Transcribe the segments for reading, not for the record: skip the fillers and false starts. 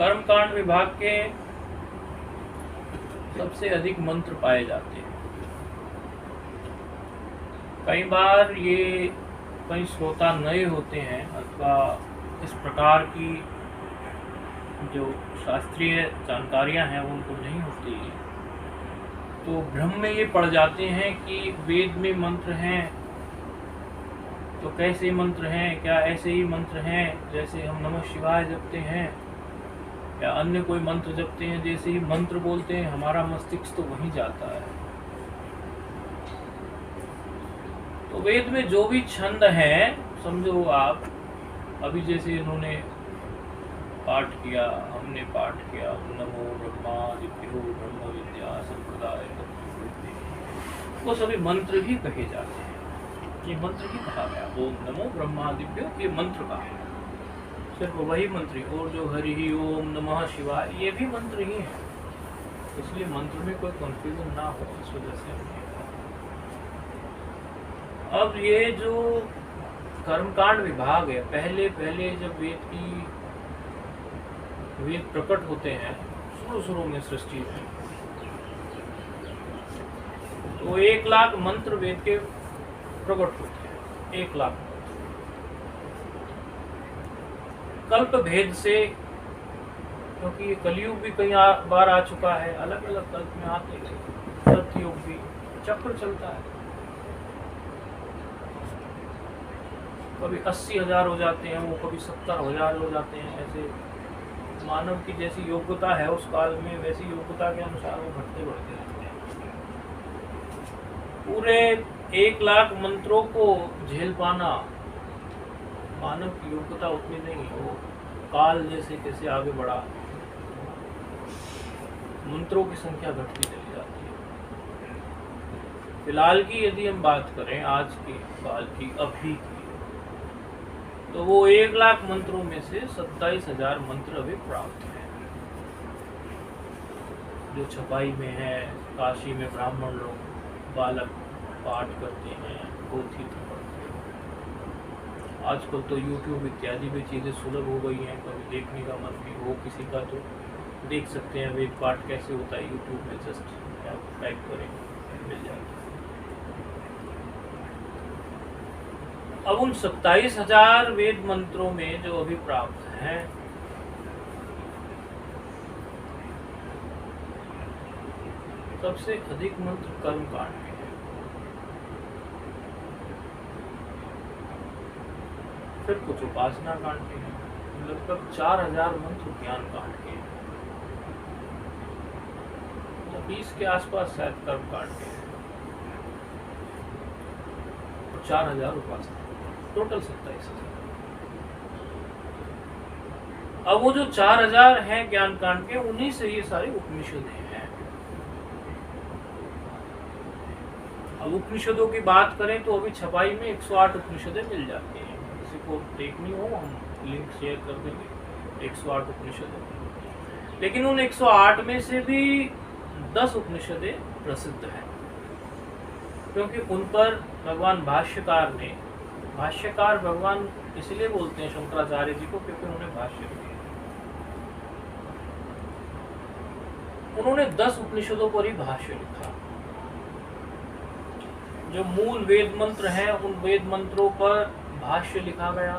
कर्मकांड विभाग के सबसे अधिक मंत्र पाए जाते हैं। कई बार ये कई श्रोता नए होते हैं अथवा इस प्रकार की जो शास्त्रीय जानकारियां हैं उनको नहीं होती, तो भ्रम में ये पड़ जाते हैं कि वेद में मंत्र हैं तो कैसे मंत्र हैं, क्या ऐसे ही मंत्र हैं जैसे हम नमः शिवाय जपते हैं, या अन्य कोई मंत्र जपते हैं जैसे ही मंत्र बोलते हैं हमारा मस्तिष्क तो वहीं जाता है। तो वेद में जो भी छंद हैं, समझो आप अभी जैसे इन्होंने पाठ किया, हमने पाठ किया नमो ब्रह्मादिभ्यो ब्रह्म विद्या संप्रदाय, वो सभी मंत्र ही कहे जाते हैं। ये मंत्र ही कहा गया, ओम नमो ब्रह्मादिभ्यो, ये मंत्र का है, सिर्फ वही मंत्र। और जो हरि ओम नमः शिवाय, ये भी मंत्र ही है, इसलिए मंत्र में कोई कंफ्यूजन ना हो, इस वजह से हमने। अब ये जो कर्मकांड विभाग है, पहले जब वेद प्रकट होते हैं शुरू में सृष्टि में, तो 1 लाख मंत्र वेद के प्रकट होते हैं। 1 लाख कल्प भेद से, क्योंकि ये कलयुग भी कई बार आ चुका है, अलग अलग कल्प में आते हैं, सतयुग भी चक्र चलता है, कभी 80,000 हो जाते हैं वो, कभी 70,000 हो जाते हैं। ऐसे मानव की जैसी योग्यता है उस काल में, वैसी योग्यता के अनुसार वो घटते बढ़ते रहते हैं। पूरे 1 लाख मंत्रों को झेल पाना मानव की योग्यता उतनी नहीं है। वो काल जैसे कैसे आगे बढ़ा, मंत्रों की संख्या घटती चली जाती है। फिलहाल की यदि हम बात करें आज के काल की, अभी की, तो वो 1 लाख मंत्रों में से 27,000 मंत्र अभी प्राप्त हैं, जो छपाई में है। काशी में ब्राह्मण लोग बालक पाठ करते हैं, पोथी पढ़ते हैं। आजकल तो YouTube इत्यादि भी चीज़ें सुलभ हो गई हैं, कभी देखने का मन भी हो किसी का तो देख सकते हैं वेद पाठ कैसे होता है। YouTube में जस्ट टाइप करें, मिल जाएगा। अब उन 27,000 वेद मंत्रों में जो अभी प्राप्त हैं, सबसे अधिक मंत्र कर्मकांड के हैं, फिर कुछ उपासना कांड के हैं, लगभग 4,000 मंत्र ज्ञान कांड के हैं, 20 के आसपास शायद कर्मकांड के हैं, और 4,000 उपासना, टोटल 27,000। अब वो जो 4,000 हैं ज्ञान कांड के, उन्हीं से ये सारे उपनिषद हैं। अब उपनिषदों की बात करें तो अभी छपाई में 108 उपनिषदें मिल जाती हैं। किसी को देखनी हो हम लिंक शेयर कर देंगे, 108 उपनिषदें। लेकिन उन 108 में से भी 10 उपनिषदें प्रसिद्ध हैं, क्योंकि उन पर भगवान भाष्यकार भगवान इसलिए बोलते हैं शंकराचार्य जी को, क्योंकि उन्होंने भाष्य किया। उन्होंने 10 उपनिषदों पर ही भाष्य लिखा। जो मूल वेद मंत्र हैं, उन वेद मंत्रों पर भाष्य लिखा गया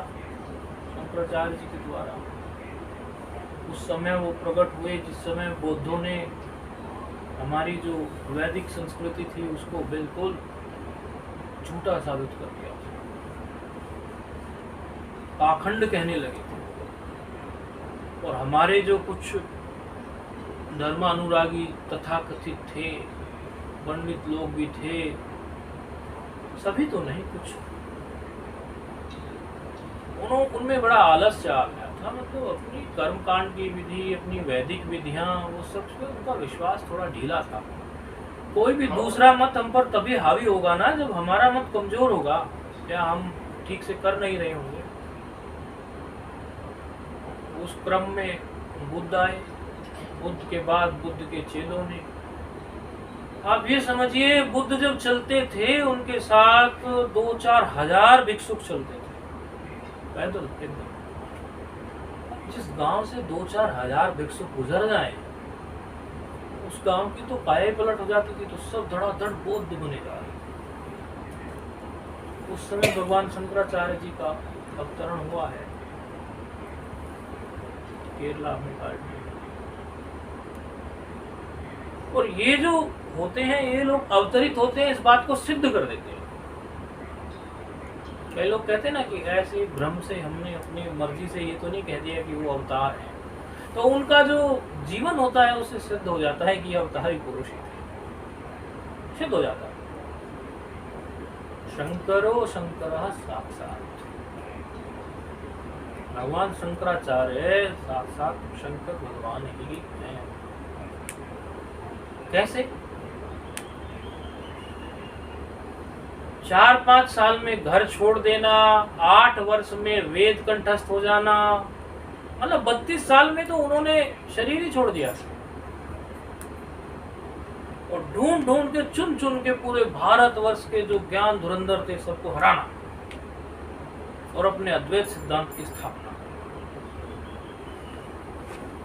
शंकराचार्य जी के द्वारा। उस समय वो प्रकट हुए जिस समय बौद्धों ने हमारी जो वैदिक संस्कृति थी उसको बिल्कुल झूठा साबित कर दिया, पाखंड कहने लगे थे। और हमारे जो कुछ धर्मानुरागी तथाकथित थे, पंडित लोग भी थे, सभी तो नहीं, कुछ उनमें बड़ा आलस्य आ गया था। मतलब अपनी कर्मकांड की विधि, अपनी वैदिक विधियां, वो सब पे उनका विश्वास थोड़ा ढीला था। कोई भी दूसरा मत हम पर तभी हावी होगा ना जब हमारा मत कमजोर होगा, या हम ठीक से कर नहीं रहे होंगे। उस क्रम में बुद्ध आए, बुद्ध के बाद बुद्ध के चेलों ने, आप ये समझिए बुद्ध जब चलते थे उनके साथ 2-4 हजार भिक्षुक चलते थे पैदल एकदम। जिस गांव से 2-4 हजार भिक्षुक गुजर जाए, उस गांव की तो काया पलट हो जाती थी, तो सब धड़ाधड़ बौद्ध बने जा रहे। उस समय भगवान शंकराचार्य जी का अवतरण हुआ है केरला में काशी। और ये जो होते हैं, ये लोग अवतरित होते हैं, इस बात को सिद्ध कर देते हैं। कई लोग कहते हैं ना कि ऐसे भ्रम से हमने अपनी मर्जी से ये तो नहीं कह दिया कि वो अवतार है, तो उनका जो जीवन होता है उससे सिद्ध हो जाता है कि अवतारी पुरुष ही थे, सिद्ध हो जाता है। शंकरो शंकर साक्षात, भगवान शंकराचार्य साक्षात शंकर भगवान ही हैं। कैसे? 4-5 साल में घर छोड़ देना, 8 वर्ष में वेद कंठस्थ हो जाना, मतलब 32 साल में तो उन्होंने शरीर ही छोड़ दिया और ढूंढ ढूंढ के चुन चुन के पूरे भारतवर्ष के जो ज्ञान धुरंधर थे सबको हराना और अपने अद्वैत सिद्धांत की स्थापना।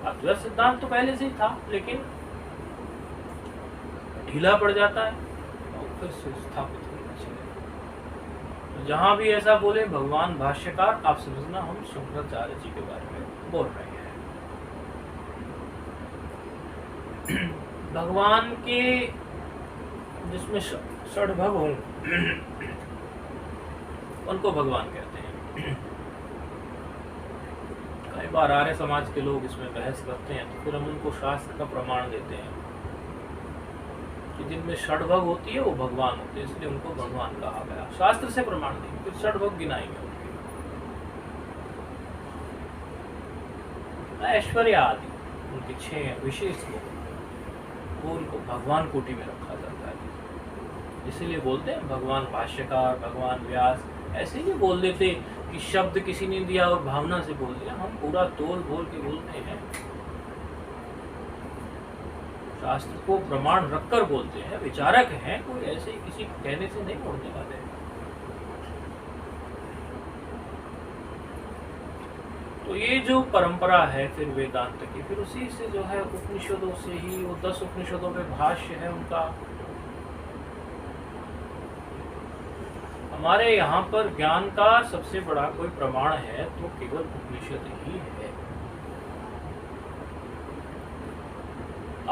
अद्वैत सिद्धांत तो पहले से ही था, लेकिन ढीला पड़ जाता है और फिर से स्थापित करना चाहिए। जहां भी ऐसा बोले भगवान भाष्यकार, आप समझना हम शंकराचार्य जी के बारे में बोल रहे हैं। भगवान के जिसमें षड्भग हों उनको भगवान कहते हैं। कई बार आर्य समाज के लोग इसमें बहस करते हैं, तो फिर हम उनको शास्त्र का प्रमाण देते हैं कि जिनमें षड्भग होती है वो भगवान होते हैं, इसलिए उनको भगवान कहा गया। शास्त्र से प्रमाण देंगे, फिर षड्भग गिनाएंगे उनके। ऐश्वर्य आदि उनके 6 विशेष लोग, वो उनको भगवान कोटि में रखा जाता है। इसीलिए बोलते हैं भगवान भाष्यकार, भगवान व्यास। ऐसे ही बोल देते कि शब्द किसी ने दिया और भावना से बोल दिया, हम पूरा तोल बोल के बोलते हैं, शास्त्र को प्रमाण रखकर बोलते हैं, विचारक हैं, कोई ऐसे ही किसी कहने से नहीं बोलने वाले। तो ये जो परंपरा है फिर वेदांत की, फिर उसी से जो है उपनिषदों से ही, वो 10 उपनिषदों में भाष्य है उनका। हमारे यहाँ पर ज्ञान का सबसे बड़ा कोई प्रमाण है तो केवल उपनिषद ही है।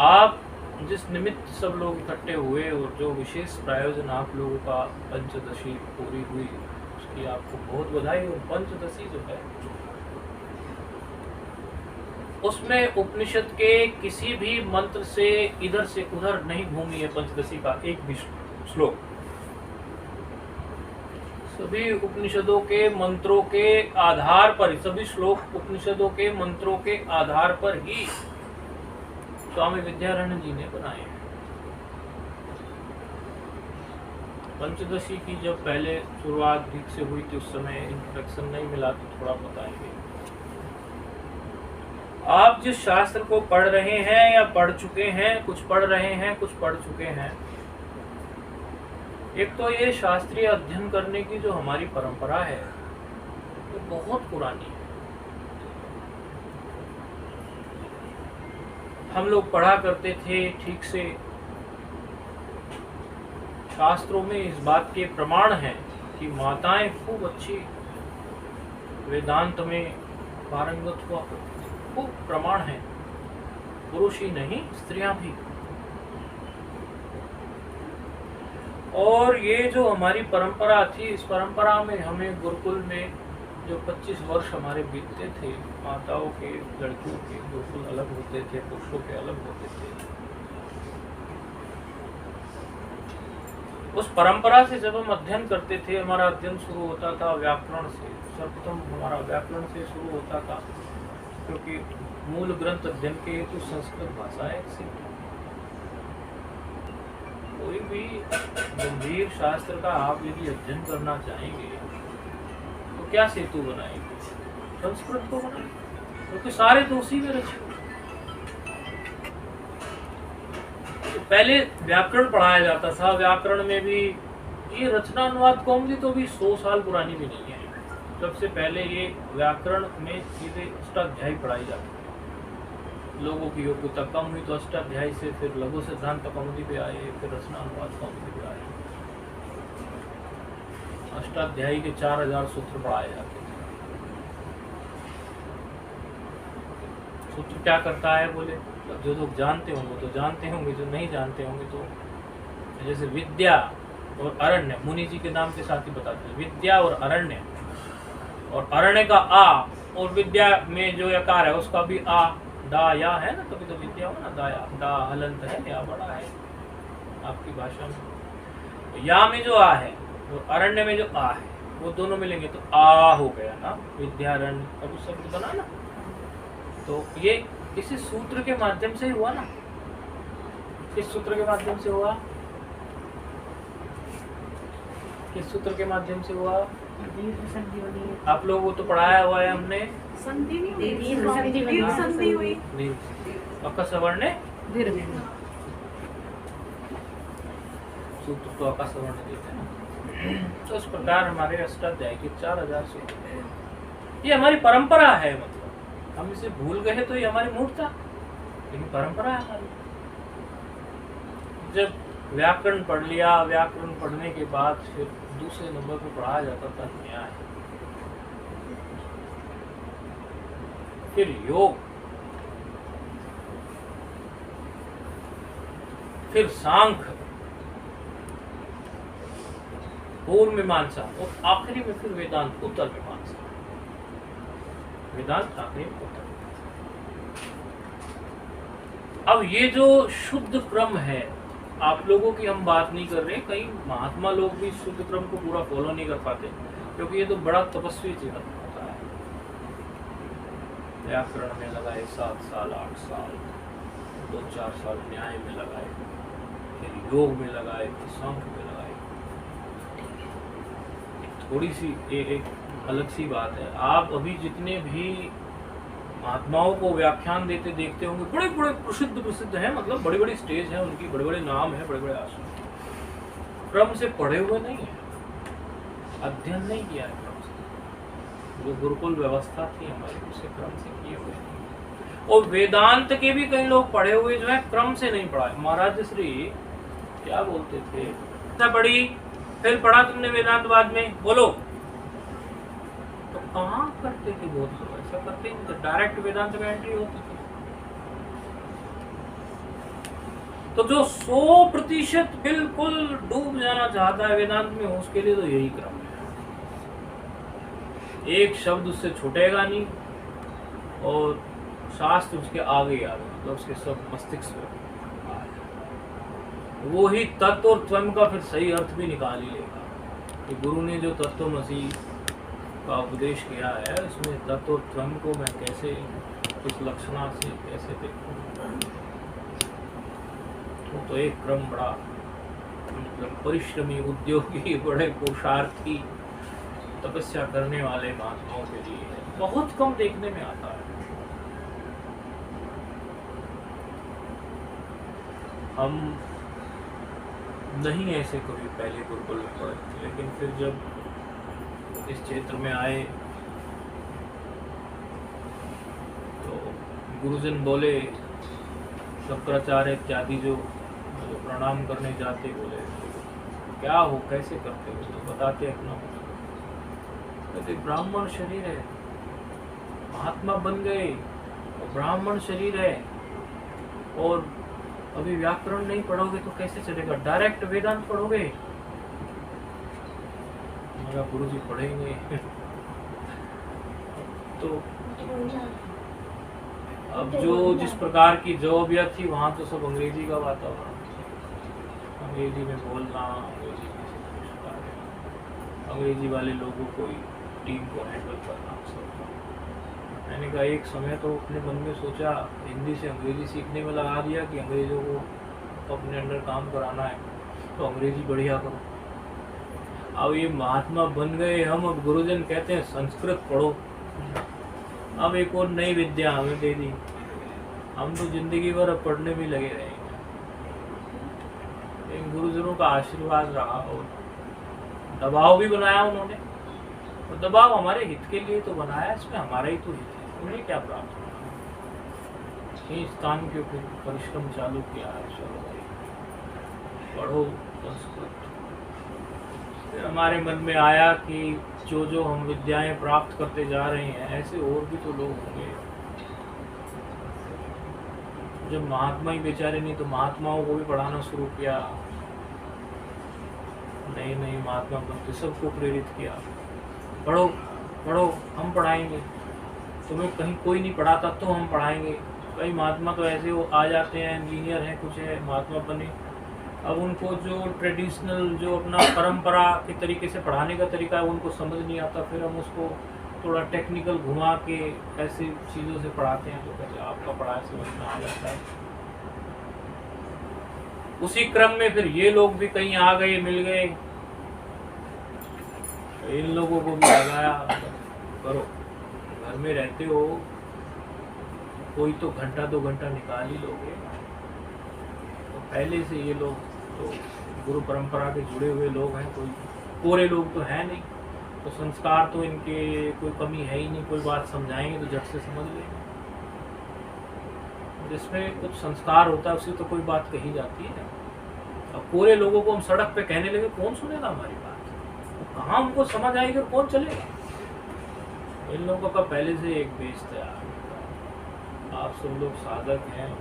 आप जिस निमित्त सब लोग इकट्ठे हुए और जो विशेष प्रायोजन आप लोगों का पंचदशी पूरी हुई, उसकी आपको बहुत बधाई। और पंचदशी जो है उसमें उपनिषद के किसी भी मंत्र से इधर से उधर नहीं घूमी है पंचदशी का एक भी श्लोक। सभी उपनिषदों के मंत्रों के आधार पर, सभी श्लोक उपनिषदों के मंत्रों के आधार पर ही स्वामी विद्यारण्य जी ने बनाए हैं। पंचदशी की जब पहले शुरुआत ठीक से हुई थी, उस समय इंट्रोडक्शन नहीं मिला, तो थोड़ा बताएंगे। आप जिस शास्त्र को पढ़ रहे हैं या पढ़ चुके हैं, कुछ पढ़ रहे हैं, कुछ पढ़ चुके हैं, एक तो ये शास्त्रीय अध्ययन करने की जो हमारी परंपरा है वो बहुत पुरानी है। हम लोग पढ़ा करते थे ठीक से। शास्त्रों में इस बात के प्रमाण हैं कि माताएं खूब अच्छी वेदांत में पारंगत हुआ, खूब प्रमाण है। पुरुष ही नहीं, स्त्रियां भी। और ये जो हमारी परंपरा थी, इस परंपरा में हमें गुरुकुल में जो 25 वर्ष हमारे बीतते थे, माताओं के, लड़कियों के गुरुकुल अलग होते थे, पुरुषों के अलग होते थे। उस परंपरा से जब हम अध्ययन करते थे, हमारा अध्ययन शुरू होता था व्याकरण से। सर्वप्रथम हमारा व्याकरण से शुरू होता था, क्योंकि मूल ग्रंथ अध्ययन के हेतु संस्कृत भाषा है। कोई भी गंभीर शास्त्र का आप यदि अध्ययन करना चाहेंगे तो क्या सेतु बनाएंगे? संस्कृत को बनाएंगे, क्योंकि सारे तो उसी में रचे। तो पहले व्याकरण पढ़ाया जाता था, व्याकरण में भी ये रचना अनुवाद कहूंगी तो भी 100 साल पुरानी भी नहीं है। सबसे पहले ये व्याकरण में सीधे अष्टाध्यायी पढ़ाई जाती है। लोगों की योग्यता कम हुई तो अष्टाध्यायी से फिर लघु सिद्धांत कौमुदी पे आए, फिर रचना अनुवाद कौमुदी पे आए। अष्टाध्यायी के 4000 सूत्र पढ़ाए जाते थे। सूत्र क्या करता है बोले, जो लोग जानते होंगे तो जानते होंगे, जो नहीं जानते होंगे तो, जैसे विद्या और अरण्य, मुनि जी के नाम के साथ ही बताते हैं, विद्या और अरण्य, और अरण्य का आ और विद्या में जो यकार है उसका भी आ, डा या है ना, कभी तो विद्या हो ना दाया, डा हलंत है या बड़ा है आपकी भाषा में। या में जो आ है और अरण्य में जो आ है वो दोनों मिलेंगे तो आ हो गया ना, विद्यारण्य कभी शब्द बना ना। तो ये इसी सूत्र के माध्यम से हुआ ना, किस सूत्र के माध्यम से हुआ, किस सूत्र के माध्यम से हुआ, आप लोगों को तो पढ़ाया हुआ है हमने, अकसवर्ण सूत्र तो अकसवर्ण देते हैं ना। तो इस प्रकार हमारे अष्टाध्याय के 4000 सूत्र, ये हमारी परंपरा है। मतलब हम इसे भूल गए तो ये हमारी मूर्खता, लेकिन परंपरा है हमारी। जब व्याकरण पढ़ लिया, व्याकरण पढ़ने के बाद फिर दूसरे नंबर पर पढ़ाया जाता था न्याय, फिर योग, फिर सांख्य, पूर्व मीमांसा और आखिरी में फिर वेदांत, उत्तर मीमांसा। वेदांत आखिरी में उत्तर। अब ये जो शुद्ध क्रम है, आप लोगों की हम बात नहीं कर रहे, कई महात्मा लोग भी शुद्ध क्रम को पूरा फॉलो नहीं कर पाते, क्योंकि ये तो बड़ा तपस्वी जीवन होता है। व्याकरण में लगाए 7 साल 8 साल, 2-4 साल न्याय में लगाए, फिर योग में लगाए, फिर सांख्य में लगाए। थोड़ी सी एक अलग सी बात है, आप अभी जितने भी महात्माओं को व्याख्यान देते देखते होंगे, बड़े बड़े प्रसिद्ध हैं, मतलब बड़ी बड़ी स्टेज है उनकी, बड़े बड़े नाम है, बड़े बड़े आसन, क्रम से पढ़े हुए नहीं है, अध्ययन नहीं किया है क्रम से। जो गुरुकुल व्यवस्था थी हमारी, उसे क्रम से किए हुए नहीं। और वेदांत के भी कई लोग पढ़े हुए जो है क्रम से नहीं पढ़ा। महाराज श्री क्या बोलते थे, पढ़ी फिर पढ़ा तुमने वेदांत बाद में, बोलो, तो कहाँ करते थे बहुत लोग, ऐसा करते नहीं थे, डायरेक्ट वेदांत में एंट्री होती थी। तो जो 100% बिल्कुल डूब जाना चाहता है वेदांत में, उसके लिए तो यही क्रम है। एक शब्द उससे छूटेगा नहीं और शास्त्र उसके आगे आगे, मतलब उसके सब मस्तिष्क में वो ही तत्व और स्वयं का फिर सही अर्थ भी निकाल ही लेगा। कि गुरु ने जो तत्वमसि का उपदेश किया है, उसमें तत्व और स्वयं को मैं कैसे इस लक्षणा से कैसे देखूं, तो एक क्रम बड़ा मतलब परिश्रमी, उद्योगी, बड़े पुरुषार्थी, तपस्या करने वाले महात्माओं के लिए है, बहुत कम देखने में आता है। हम नहीं ऐसे कभी पहले गुरुकुल में पढ़े थे, लेकिन फिर जब इस क्षेत्र में आए तो गुरुजन बोले, शंकराचार्य इत्यादि जो प्रणाम करने जाते, बोले क्या हो, कैसे करते हो, तो बताते अपना, कहते ब्राह्मण शरीर है, महात्मा बन गए और ब्राह्मण शरीर है, और अभी व्याकरण नहीं पढ़ोगे तो कैसे चलेगा, डायरेक्ट वेदांत पढ़ोगे। मेरा गुरु जी पढ़ेंगे तो अब जो जिस प्रकार की जॉबियत थी वहाँ तो सब अंग्रेजी का वातावरण, अंग्रेजी में बोलना, अंग्रेजी वाले लोगों को टीम को हैंडल करना सब। मैंने कहा एक समय तो अपने मन में सोचा, हिंदी से अंग्रेजी सीखने में लगा दिया कि अंग्रेजों को अपने अंडर काम कराना है तो अंग्रेजी बढ़िया करो। अब ये महात्मा बन गए हम, अब गुरुजन कहते हैं संस्कृत पढ़ो। अब एक और नई विद्या हमें दे दी, हम तो जिंदगी भर अब पढ़ने भी लगे रहेंगे। इन गुरुजनों का आशीर्वाद रहा और दबाव भी बनाया उन्होंने, तो दबाव हमारे हित के लिए तो बनाया, इसमें हमारा ही तो हित है। उन्हें क्या प्राप्त होना, कहीं स्थान के ऊपर परिश्रम चालू किया है, चलो भाई पढ़ो संस्कृत। फिर हमारे मन में आया कि जो जो हम विद्याएं प्राप्त करते जा रहे हैं ऐसे और भी तो लोग होंगे। जब महात्मा ही बेचारे नहीं तो महात्माओं को भी पढ़ाना शुरू किया। नहीं महात्मा बनते सबको प्रेरित किया, पढ़ो पढ़ो, हम पढ़ाएंगे तुम्हें, कहीं कोई नहीं पढ़ाता तो हम पढ़ाएंगे। कई महात्मा तो ऐसे वो आ जाते हैं, इंजीनियर हैं, कुछ है, महात्मा बने, अब उनको जो ट्रेडिशनल जो अपना परंपरा के तरीके से पढ़ाने का तरीका है उनको समझ नहीं आता, फिर हम उसको थोड़ा टेक्निकल घुमा के ऐसी चीज़ों से पढ़ाते हैं तो कहते आपका पढ़ाया समझ में आ जाता है। उसी क्रम में फिर ये लोग भी कहीं आ गए, मिल गए, इन लोगों को भी लगाया, करो घर में रहते हो कोई तो घंटा 2 घंटा निकाल ही लोगे। तो पहले से ये लोग तो गुरु परंपरा के जुड़े हुए लोग हैं, कोई कोरे लोग तो हैं नहीं, तो संस्कार तो इनके कोई कमी है ही नहीं, कोई बात समझाएंगे तो झट से समझ लेंगे। जिसमें कुछ संस्कार होता है उससे तो कोई बात कही जाती है। अब कोरे लोगों को हम सड़क पे कहने लगे, कौन सुनेगा हमारी बात, तो कहाँ उनको समझ आएगी और कौन चलेगा। इन लोगों का पहले से एक बेस तैयार, आप सब लोग साधक हैं,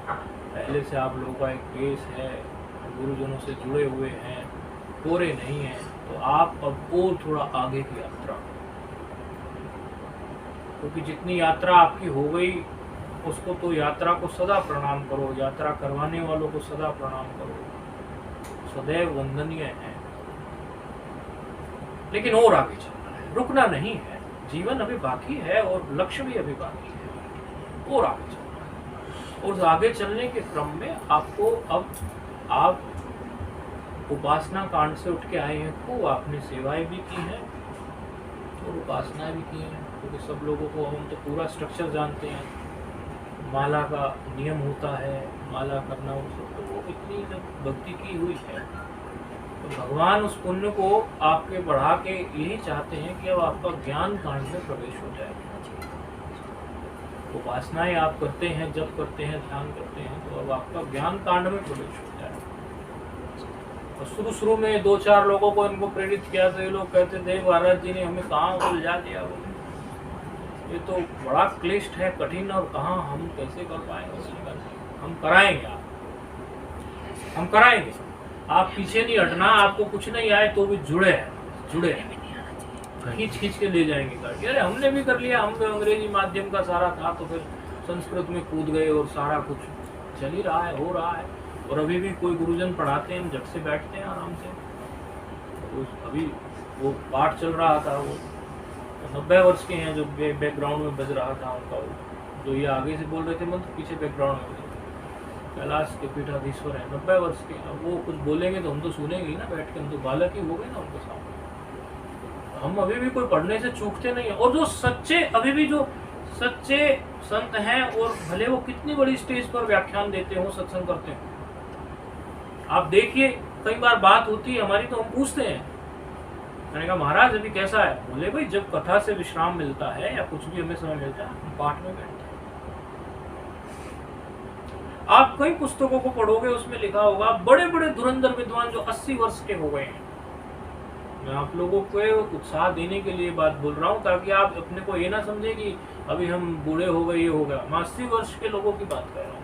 पहले से आप लोगों का एक बेस है, गुरुजनों से जुड़े हुए हैं, कोरे नहीं हैं, तो आप अब और थोड़ा आगे की यात्रा, क्योंकि जितनी यात्रा आपकी हो गई उसको तो यात्रा को सदा प्रणाम करो, यात्रा करवाने वालों को सदा प्रणाम करो, सदैव वंदनीय है। लेकिन और आगे चलना है, रुकना नहीं है, जीवन अभी बाकी है और लक्ष्य भी अभी बाकी है, और आगे चलना है। और आगे चलने के क्रम में आपको अब आप उपासना कांड से उठ के आए हैं, खूब आपने सेवाएं भी की हैं और उपासनाएं भी की हैं, क्योंकि सब लोगों को हम तो पूरा स्ट्रक्चर जानते हैं, माला का नियम होता है, माला करना वो सब, तो वो इतनी जब भक्ति की हुई है तो भगवान उस पुण्य को आपके बढ़ा के यही चाहते हैं कि अब आपका ज्ञान कांड में प्रवेश हो जाए। उपासनाएं आप करते हैं, जब करते हैं, ध्यान करते हैं, तो अब आपका ज्ञान कांड में प्रवेश हो जाए। और शुरू में 2-4 लोगों को इनको प्रेरित किया तो ये लोग कहते थे महाराज जी ने हमें कहाँ उलझा दिया, ये तो बड़ा क्लिष्ट है, कठिन, और कहाँ हम कैसे कर पाएंगे। हम कराएंगे, हम कराएंगे, आप पीछे नहीं हटना, आपको कुछ नहीं आए तो भी जुड़े खींच के ले जाएंगे गाड़ी। अरे हमने भी कर लिया, हम तो अंग्रेजी माध्यम का सारा था तो फिर संस्कृत में कूद गए और सारा कुछ चल ही रहा है, हो रहा है। और अभी भी कोई गुरुजन पढ़ाते हैं, हम झट से बैठते हैं आराम से। तो अभी वो पाठ चल रहा था, वो 90 वर्ष के हैं जो बैकग्राउंड में बज रहा था उनका, वो जो ये आगे से बोल रहे थे मंत्र पीछे बैकग्राउंड में कैलाश के पीठाधीश्वर है, 90 वर्ष के। अब वो कुछ बोलेंगे तो हम तो सुनेंगे ही ना बैठ के, हम तो बालक ही हो गए ना उनके सामने। हम अभी भी कोई पढ़ने से चूकते नहीं है। और जो सच्चे, अभी भी जो सच्चे संत हैं, और भले वो कितनी बड़ी स्टेज पर व्याख्यान देते हो, सत्संग करते हो, आप देखिए कई बार बात होती है हमारी तो हम पूछते हैं, मैंने कहा महाराज अभी कैसा है, बोले भाई जब कथा से विश्राम मिलता है या कुछ भी हमें समय मिलता है हम पाठ में बैठते हैं। आप कई पुस्तकों को पढ़ोगे उसमें लिखा होगा बड़े बड़े धुरंधर विद्वान जो 80 वर्ष के हो गए हैं। मैं आप लोगों को उत्साह देने के लिए बात बोल रहा हूँ, ताकि आप अपने को ये ना समझे कि अभी हम बूढ़े हो गए, ये हो गया। मैं 80 वर्ष के लोगों की बात कर रहा हूँ।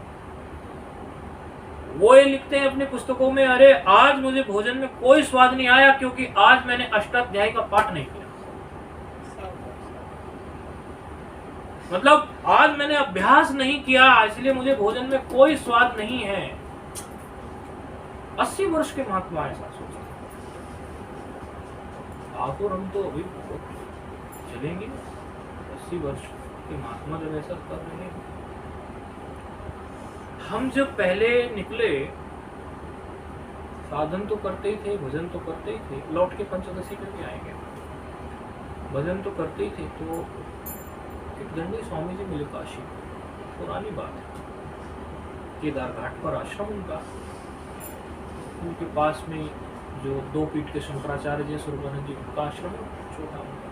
वो ये लिखते हैं अपनी पुस्तकों में, अरे आज मुझे भोजन में कोई स्वाद नहीं आया क्योंकि आज मैंने अष्टाध्यायी का पाठ नहीं किया। मतलब आज मैंने अभ्यास नहीं किया इसलिए मुझे भोजन में कोई स्वाद नहीं है। 80 वर्ष के महात्मा ऐसा सोचते। आप और हम तो अभी चलेंगे, 80 वर्ष के महात्मा जब ऐसा कर रहे हैं। हम जब पहले निकले साधन तो करते ही थे, भजन तो करते ही थे, लौट के पंचदशी पे भी आएंगे, भजन तो करते ही थे। तो एक दंडी स्वामी जी मिले काशी, पुरानी बात है, केदार घाट पर आश्रम उनका, उनके पास में जो 2 पीठ के शंकराचार्य जी स्वरूपानंद जी का आश्रम है, छोटा उनका।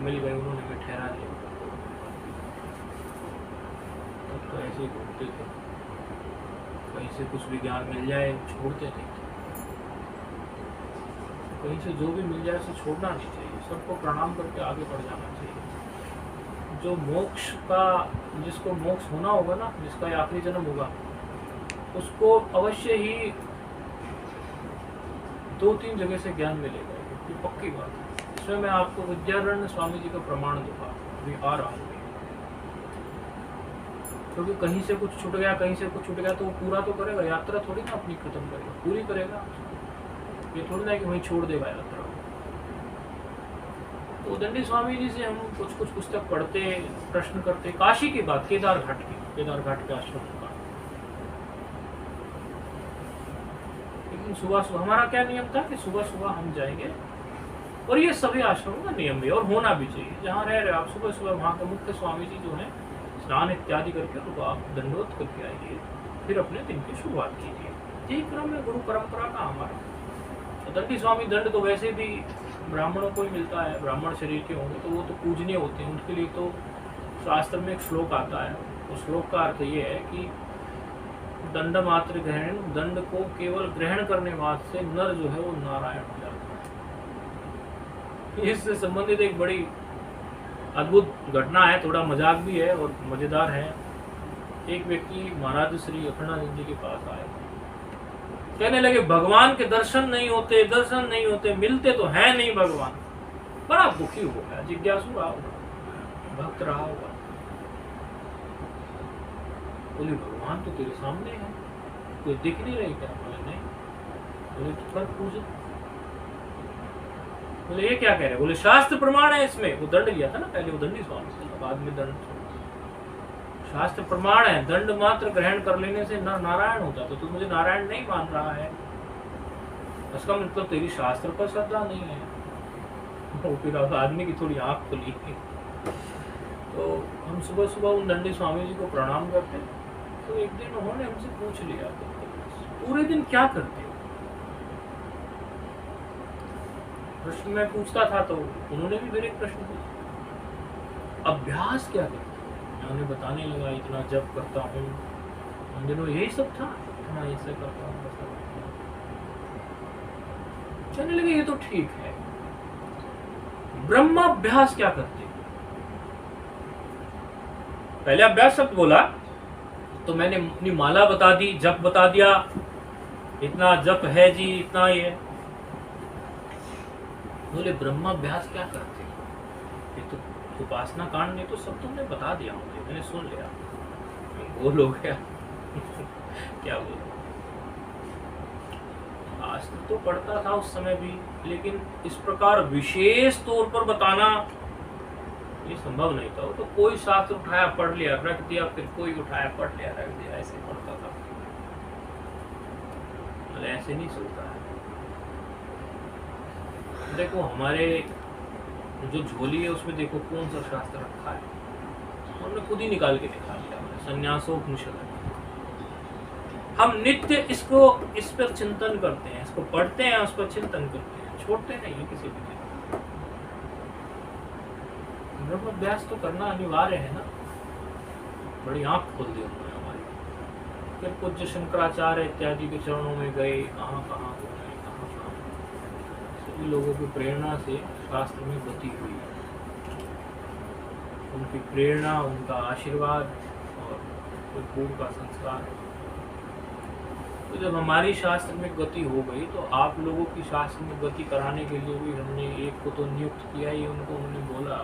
मिल गए, उन्होंने हमें ठहरा लिया। तब तो ऐसे ही घूमते थे, कहीं से कुछ भी ज्ञान मिल जाए छोड़ते नहीं थे, कहीं से जो भी मिल जाए उसे छोड़ना नहीं चाहिए, सबको प्रणाम करके आगे बढ़ जाना चाहिए। जो मोक्ष का, जिसको मोक्ष होना होगा ना, जिसका ये आखिरी जन्म होगा, उसको अवश्य ही 2-3 जगह से ज्ञान मिलेगा, ये पक्की बात है। इसमें मैं आपको विद्यारण्य स्वामी जी का प्रमाण दूंगा, अभी आ रहा हूँ। क्योंकि कहीं से कुछ छूट गया, कहीं से कुछ छूट गया तो वो पूरा तो करेगा, यात्रा थोड़ी ना अपनी खत्म करेगा, पूरी करेगा। ये थोड़ी ना कि वहीं छोड़ देगा यात्रा। तो दंडी स्वामी जी से हम कुछ कुछ पुस्तक पढ़ते, प्रश्न करते। काशी की बात, केदार घाट के आश्रम का। लेकिन सुबह सुबह हमारा क्या नियम था कि सुबह सुबह हम जाएंगे, और ये सभी आश्रमों का नियम भी और होना भी चाहिए। जहाँ रह रहे आप, सुबह सुबह वहाँ के मुख्य स्वामी जी जो हैं, स्नान इत्यादि करके उनको आप दंडोत करके आइए, फिर अपने दिन की शुरुआत कीजिए। यही क्रम है गुरु परंपरा का हमारा। तो दंडी स्वामी दंड तो वैसे भी ब्राह्मणों को ही मिलता है, ब्राह्मण शरीर के होंगे तो वो तो पूजनीय होते हैं, उनके लिए तो शास्त्र में एक श्लोक आता है। उस श्लोक का अर्थ ये है कि दंड मात्र ग्रहण, दंड को केवल ग्रहण करने मात्र से नर जो है वो नारायण हो जाता है। इससे संबंधित एक बड़ी अद्भुत घटना है, थोड़ा मजाक भी है और मजेदार है। एक व्यक्ति महाराज श्री अखंडानंद जी के पास आए, कहने लगे भगवान के दर्शन नहीं होते, मिलते तो है नहीं भगवान। बड़ा दुखी हो गया, जिज्ञासु रहा होगा, भक्त रहा होगा। बोले भगवान तो तेरे सामने है, कोई दिख नहीं रही क्या? बोले नहीं। बोले तो कर पूजा। बोले ये क्या कह रहे? बोले शास्त्र प्रमाण है इसमें। वो दंड लिया था ना पहले, वो दंडी स्वामी, बाद में दंड। शास्त्र प्रमाण है, दंड मात्र ग्रहण कर लेने से नर नारायण होता। तो तू मुझे नारायण नहीं मान रहा है, इसका मतलब तेरी शास्त्र पर श्रद्धा नहीं है। तो फिर आदमी की थोड़ी आंख खुली। तो हम सुबह सुबह उन दंडी स्वामी जी को प्रणाम करते। तो एक दिन उन्होंने हमसे पूछ लिया, पूरे दिन क्या करते हो? प्रश्न मैं पूछता था तो उन्होंने भी मेरे एक प्रश्न पूछा, अभ्यास क्या करते? मैं उन्हें बताने लगा, इतना जप करता हूँ, उन दिनों यही सब था, इतना ऐसे करता हूँ। कहने लगे ये तो ठीक है, ब्रह्माभ्यास क्या करते? पहले अभ्यास शब्द बोला तो मैंने अपनी माला बता दी, जप बता दिया, इतना जप है जी, इतना ही है। बोले ब्रह्माभ्यास क्या करते? ये तो उपासना कांड ने तो सब तुमने बता दिया मुझे, मैंने सुन लिया। बोलो क्या क्या बोलो? शास्त्र तो पढ़ता था उस समय भी, लेकिन इस प्रकार विशेष तौर पर बताना ये संभव नहीं था। तो कोई शास्त्र उठाया पढ़ लिया रख दिया, फिर कोई उठाया पढ़ लिया रख दिया, ऐसे पढ़ता था। ऐसे नहीं चलता है। देखो हमारे जो झोली है उसमें देखो कौन सा शास्त्र रखा है, हमने खुद ही निकाल के दिखा दिया, संन्यासोपनिषद। हम नित्य इस पर चिंतन करते हैं, इसको पढ़ते हैं, उस पर चिंतन करते हैं, छोड़ते नहीं है किसी भी। ब्रह्माभ्यास तो करना अनिवार्य है ना। बड़ी आंख खोल दी उन्होंने हमारी। फिर पूज्य शंकराचार्य इत्यादि के चरणों में गए, कहाँ कहाँ घूमे, कहाँ सभी लोगों की प्रेरणा से शास्त्र में गति हुई। उनकी प्रेरणा, उनका आशीर्वाद और पूर्व का संस्कार। तो जब हमारी शास्त्र में गति हो गई तो आप लोगों की शास्त्र में गति कराने के लिए भी हमने एक को तो नियुक्त किया ही। उनको उन्होंने बोला